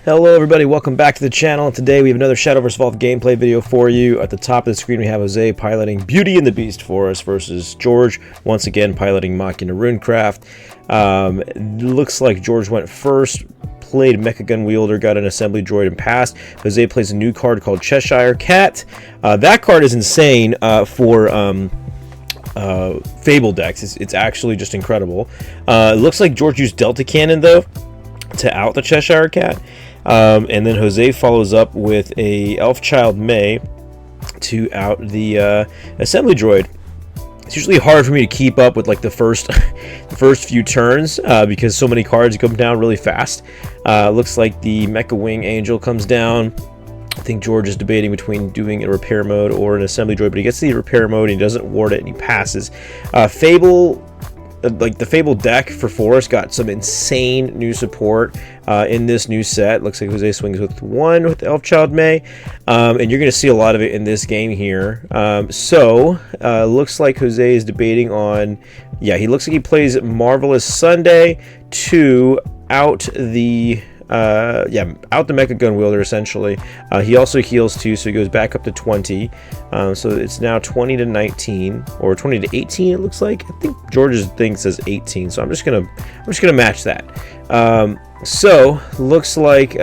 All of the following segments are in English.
Hello everybody, welcome back to the channel. Today we have another Shadowverse Evolved gameplay video for you. At the top of the screen we have Jose piloting Beauty and the Beast for us versus George, once again piloting Machina Runecraft. Looks like George went first, played Mecha Gun Wielder, got an assembly droid and passed. Jose plays a new card called Cheshire Cat. That card is insane for FABLE decks. It's actually just incredible. It looks like George used Delta Cannon though to out the Cheshire Cat. And then Jose follows up with a Elfchild May to out the assembly droid. It's usually hard for me to keep up with like the first few turns because so many cards come down really fast. Looks like the Mecha Wing Angel comes down. I think George is debating between doing a repair mode or an assembly droid, but he gets the repair mode and he doesn't ward it and he passes. FABLE, like the FABLE deck for Forest, got some insane new support in this new set. Looks like Jose swings with one with Elfchild May, and you're going to see a lot of it in this game here. Looks like Jose is debating on, he looks like he plays Marvelous Sunday to out the out the Mecha Gun Wielder essentially. He also heals too, so he goes back up to 20. So it's now 20 to 19 or 20 to 18. It looks like. I think George's thing says 18, so I'm just gonna match that. So looks like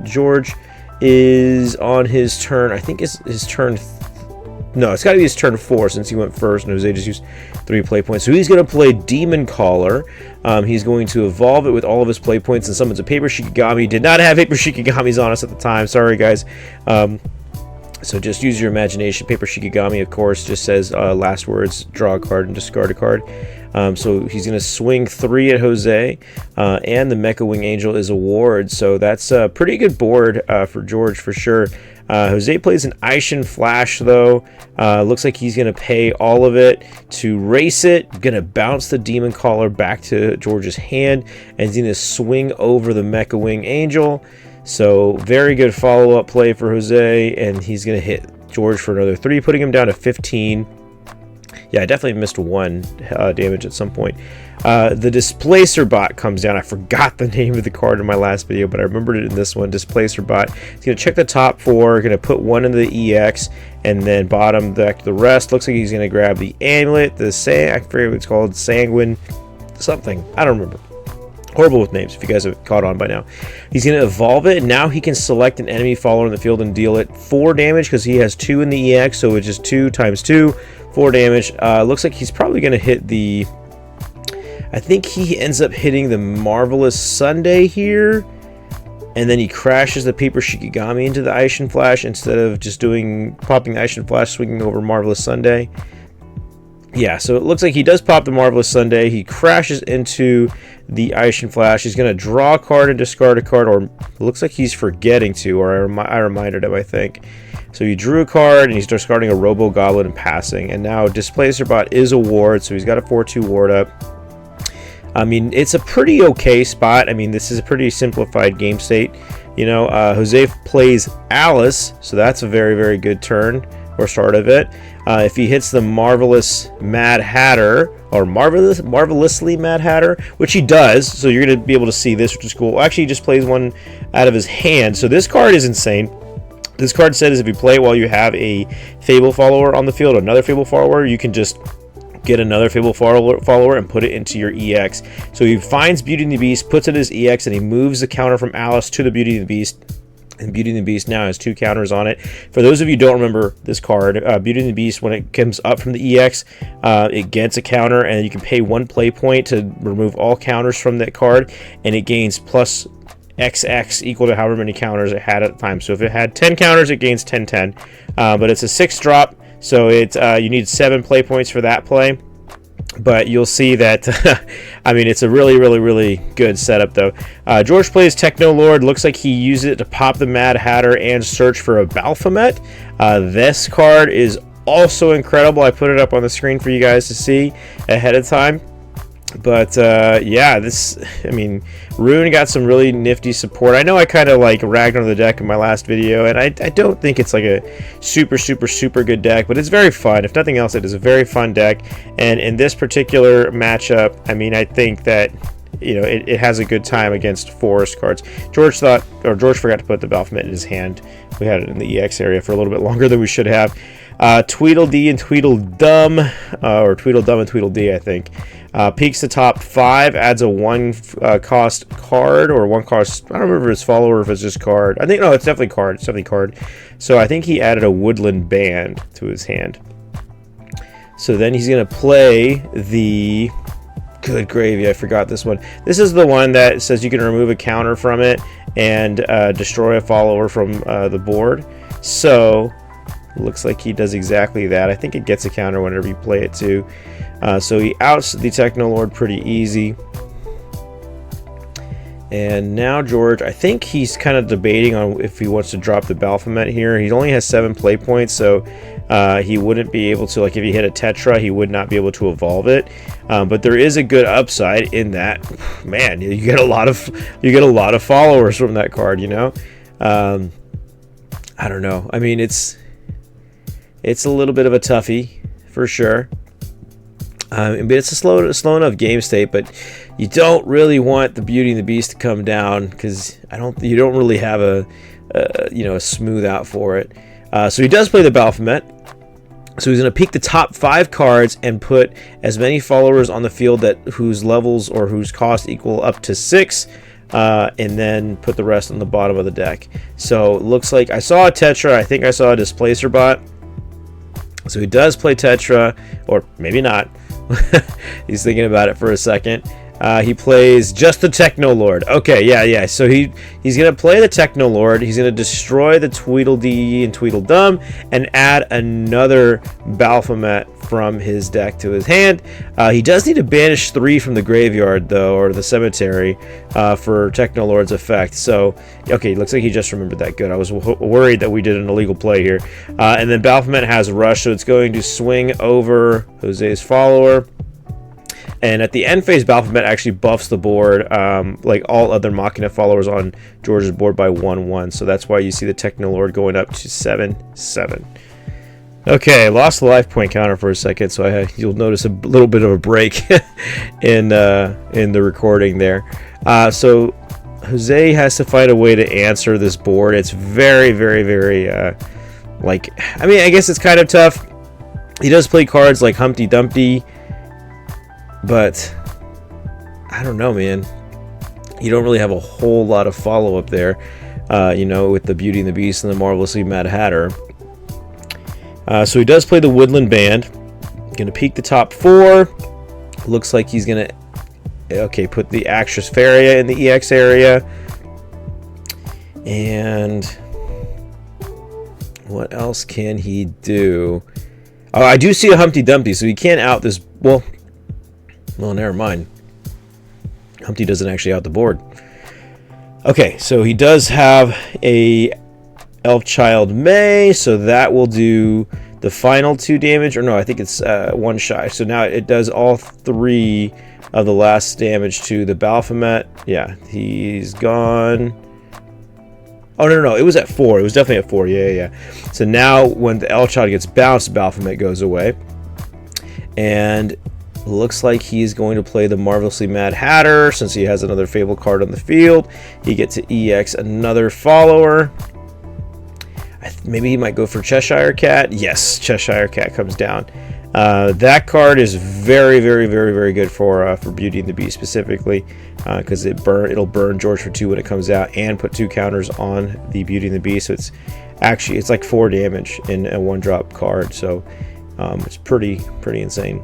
George is on his turn. I think it's his turn. No, it's got to be his turn 4 since he went first, and Jose just used 3 play points. So he's going to play Demon Caller. He's going to evolve it with all of his play points and summons a Paper Shikigami. Did not have Paper Shikigamis on us at the time. Sorry, guys. So just use your imagination. Paper Shikigami, of course, just says last words, draw a card and discard a card. So he's going to swing 3 at Jose, and the Mecha Wing Angel is a ward. So that's a pretty good board for George for sure. Jose plays an Aishin Flash though. Looks like he's going to pay all of it to race it. Going to bounce the Demon Caller back to George's hand, and he's going to swing over the Mecha Wing Angel. So very good follow-up play for Jose, and he's going to hit George for another 3, putting him down to 15. Yeah, I definitely missed 1 damage at some point. The Displacer Bot comes down. I forgot the name of the card in my last video, but I remembered it in this one. Displacer Bot. He's going to check the top 4, going to put 1 into the EX, and then bottom back to the rest. Looks like he's going to grab the Amulet, I forget what it's called, Sanguine, something. I don't remember. Horrible with names if you guys have caught on by now. He's going to evolve it. Now he can select an enemy follower in the field and deal it 4 damage because he has 2 in the EX, so it's just 2 times 2, 4 damage. Looks like he's probably going to hit the... I think he ends up hitting the Marvelous Sunday here, and then he crashes the Paper Shikigami into the Aishin Flash instead of just popping the Aishin Flash, swinging over Marvelous Sunday. Yeah, so it looks like he does pop the Marvelous Sunday. He crashes into the Aishin Flash. He's going to draw a card and discard a card, or it looks like he's forgetting to, or I reminded him, I think. So he drew a card, and he's discarding a Robo Goblin and passing. And now Displacer Bot is a ward, so he's got a 4/2 ward up. I mean, it's a pretty okay spot. I mean, this is a pretty simplified game state. You know, Jose plays Alice, so that's a very, very good turn or start of it. If he hits the Marvelous Mad Hatter, or Marvelously Mad Hatter, which he does, so you're going to be able to see this, which is cool. Actually, he just plays one out of his hand, so this card is insane. This card says if you play while you have a FABLE follower on the field, or another FABLE follower, you can just get another FABLE follower and put it into your EX. So he finds Beauty and the Beast, puts it as EX, and he moves the counter from Alice to the Beauty and the Beast. And Beauty and the Beast now has 2 counters on it. For those of you who don't remember this card, Beauty and the Beast, when it comes up from the EX, it gets a counter, and you can pay 1 play point to remove all counters from that card, and it gains plus XX equal to however many counters it had at the time. So if it had 10 counters, it gains 10/10. But it's a 6 drop. So it's you need 7 play points for that play, but you'll see that I mean, it's a really, really, really good setup though. George plays Techno Lord. Looks like he used it to pop the Mad Hatter and search for a Baphomet. This card is also incredible. I put it up on the screen for you guys to see ahead of time. But yeah, I mean, Rune got some really nifty support. I know I kind of like ragged on the deck in my last video, and I don't think it's like a super good deck, but it's very fun. If nothing else, it is a very fun deck. And in this particular matchup, I mean, I think that it has a good time against forest cards. George forgot to put the Baphomet in his hand. We had it in the EX area for a little bit longer than we should have. Tweedledee and Tweedledum, or Tweedledum and Tweedledee, I think. Peaks the top 5, adds a 1 cost card, or 1 cost, I don't remember if it's follower or if it's just card. I think, no, it's definitely card. It's definitely card. So I think he added a woodland band to his hand. So then he's going to play the... Good gravy, I forgot this one. This is the one that says you can remove a counter from it and destroy a follower from the board. So, looks like he does exactly that. I think it gets a counter whenever you play it too. So he outs the Technolord pretty easy. And now George, I think he's kind of debating on if he wants to drop the Baphomet here. He only has 7 play points, so he wouldn't be able to, like if he hit a Tetra, he would not be able to evolve it. But there is a good upside in that, man, you get a lot of followers from that card, I don't know. I mean, it's a little bit of a toughie for sure. But it's a slow enough game state, but you don't really want the Beauty and the Beast to come down because you don't really have a smooth out for it. So he does play the Baphomet. So he's going to pick the top 5 cards and put as many followers on the field whose levels or whose cost equal up to 6, and then put the rest on the bottom of the deck. So it looks like I saw a Tetra. I think I saw a Displacer Bot. So he does play Tetra, or maybe not. He's thinking about it for a second. He plays just the Technolord. Okay, yeah. So he's going to play the Technolord. He's going to destroy the Tweedledee and Tweedledum and add another Baphomet from his deck to his hand. He does need to banish 3 from the graveyard, though, or the cemetery, for Technolord's effect. So, okay, looks like he just remembered that. Good. I was worried that we did an illegal play here. And then Baphomet has Rush, so it's going to swing over Jose's follower. And at the end phase, Baphomet actually buffs the board, like all other Machina followers on George's board by 1/1. So that's why you see the Technolord going up to 7/7. Okay, I lost the life point counter for a second, so you'll notice a little bit of a break in the recording there. So Jose has to find a way to answer this board. It's very, very, very I guess it's kind of tough. He does play cards like Humpty Dumpty. But I don't know, man. You don't really have a whole lot of follow-up there, with the Beauty and the Beast and the Marvelously Mad Hatter. So he does play the Woodland Band. Going to peek the top 4. Looks like he's going to, put the Actress Faria in the EX area. And what else can he do? Oh, I do see a Humpty Dumpty, so he can't out this. Well, never mind. Humpty doesn't actually out the board. Okay, so he does have a Elf Child May, so that will do the final 2 damage. Or no, I think it's 1 shy. So now it does all 3 of the last damage to the Baphomet. Yeah, he's gone. Oh, no, it was at 4. It was definitely at 4. Yeah. So now when the Elf Child gets bounced, Baphomet goes away. And looks like he's going to play the Marvelously Mad Hatter since he has another Fable card on the field. He gets to EX another follower. Maybe he might go for Cheshire Cat. Yes, Cheshire Cat comes down. That card is very, very, very, very good for Beauty and the Beast specifically, because it'll burn George for 2 when it comes out and put 2 counters on the Beauty and the Beast. So it's like 4 damage in a 1-drop card. So it's pretty insane.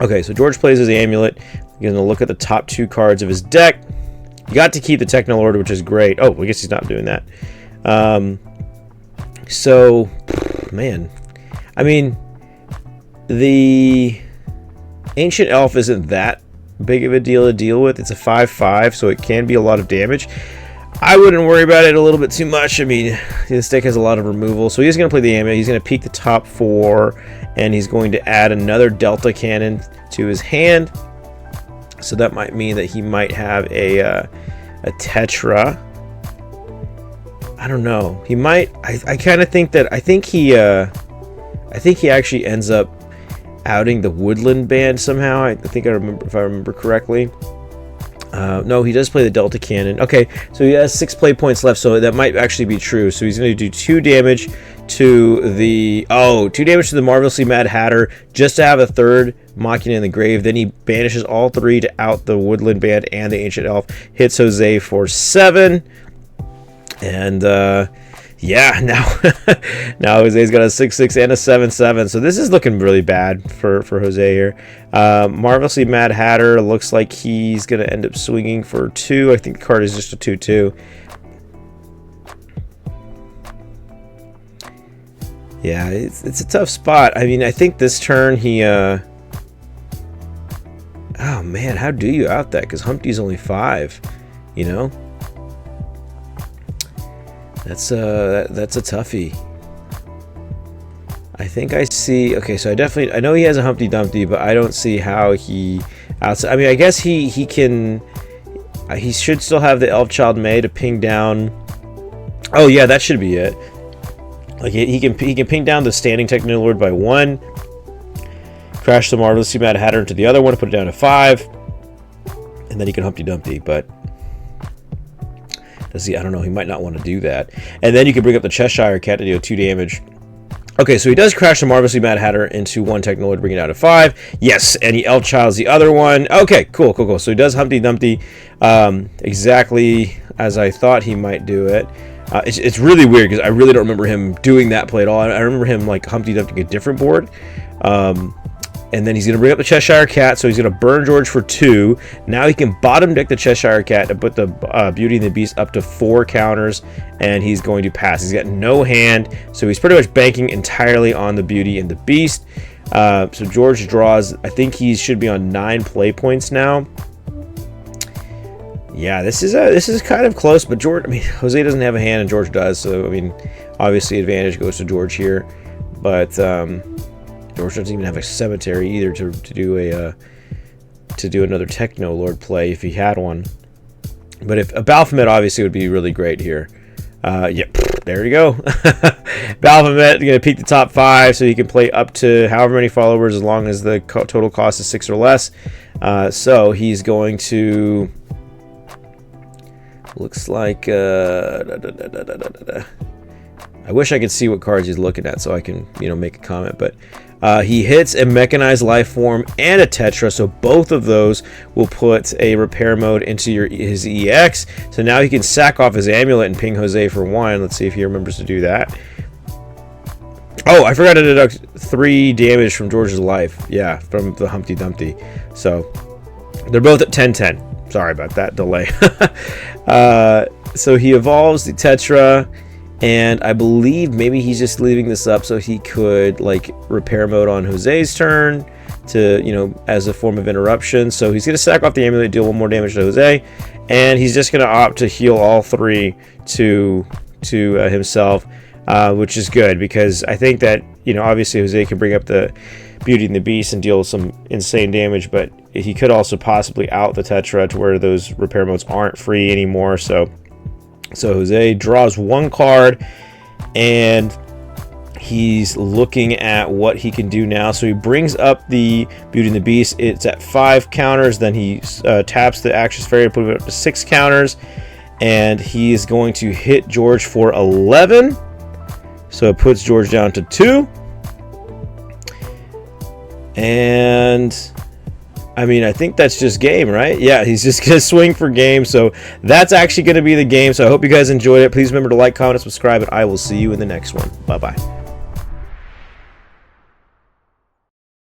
Okay, so George plays his Amulet. You're going to look at the top 2 cards of his deck. You got to keep the Technolord, which is great. Oh, I guess he's not doing that. So, man. I mean, the Ancient Elf isn't that big of a deal to deal with. It's a 5/5, so it can be a lot of damage. I wouldn't worry about it a little bit too much. I mean, this deck has a lot of removal. So he's going to play the Amulet. He's going to peek the top 4, and he's going to add another Delta Cannon to his hand. So that might mean that he might have a Tetra. I don't know. He might. I kind of think that. I think he actually ends up outing the Woodland Band somehow. I think I remember, if I remember correctly. No, he does play the Delta Cannon. Okay, so he has 6 play points left, so that might actually be true. So he's going to do 2 damage to the... Oh, 2 damage to the Marvelously Mad Hatter just to have a 3rd Machina in the grave. Then he banishes all 3 to out the Woodland Band and the Ancient Elf. Hits Jose for 7. And, yeah, now Jose's got a 6-6 and a 7-7. So this is looking really bad for Jose here. Marvelously Mad Hatter looks like he's going to end up swinging for 2. I think the card is just a 2-2. Yeah, it's a tough spot. I mean, I think this turn he... Oh, man, how do you out that? Because Humpty's only 5, you know? That's a toughie. I think I see... Okay, so I know he has a Humpty Dumpty, but I don't see how he... I mean, I guess he can... He should still have the Elf Child May to ping down... Oh, yeah, that should be it. Like, he can ping down the Standing Techno Lord by 1. Crash the Marvelously Mad Hatter into the other one to put it down to 5. And then he can Humpty Dumpty, but... Does he? I don't know. He might not want to do that. And then you can bring up the Cheshire Cat to deal 2 damage. Okay, so he does crash the Marvelously Mad Hatter into 1 Technoloid, bring it down to 5. Yes, and he Elf Child's the other one. Okay, cool. So he does Humpty Dumpty exactly as I thought he might do it. It's really weird because I really don't remember him doing that play at all. I remember him like Humpty Dumpty a different board. And then he's going to bring up the Cheshire Cat, so he's going to burn George for 2. Now he can bottom deck the Cheshire Cat to put the Beauty and the Beast up to 4 counters, and he's going to pass. He's got no hand, so he's pretty much banking entirely on the Beauty and the Beast. So George draws, I think he should be on 9 play points now. Yeah, this is kind of close, but George, I mean, Jose doesn't have a hand and George does, so I mean, obviously advantage goes to George here, but George doesn't even have a cemetery either to do another Techno Lord play if he had one. But if a Baphomet obviously would be really great here. Yep, there you go. Baphomet going to peak the top 5, so he can play up to however many followers as long as the total cost is 6 or less. So he's going to... Looks like... I wish I could see what cards he's looking at so I can, make a comment, but... he hits a Mechanized Life Form and a Tetra, so both of those will put a repair mode into his EX. So now he can sack off his amulet and ping Jose for 1. Let's see if he remembers to do that. Oh, I forgot to deduct 3 damage from George's life. Yeah, from the Humpty Dumpty. So they're both at 10-10. Sorry about that delay. So he evolves the Tetra. And I believe maybe he's just leaving this up so he could like repair mode on Jose's turn to, as a form of interruption. So he's going to sack off the amulet, deal 1 more damage to Jose, and he's just going to opt to heal all 3 to himself, which is good because I think that, obviously Jose can bring up the Beauty and the Beast and deal some insane damage, but he could also possibly out the Tetra to where those repair modes aren't free anymore. So Jose draws 1 card, and he's looking at what he can do now. So he brings up the Beauty and the Beast. It's at 5 counters. Then he taps the Actress Fairy to put it up to 6 counters, and he is going to hit George for 11. So it puts George down to 2. And... I mean, I think that's just game, right? Yeah, he's just going to swing for game. So that's actually going to be the game. So I hope you guys enjoyed it. Please remember to like, comment, and subscribe, and I will see you in the next one. Bye-bye.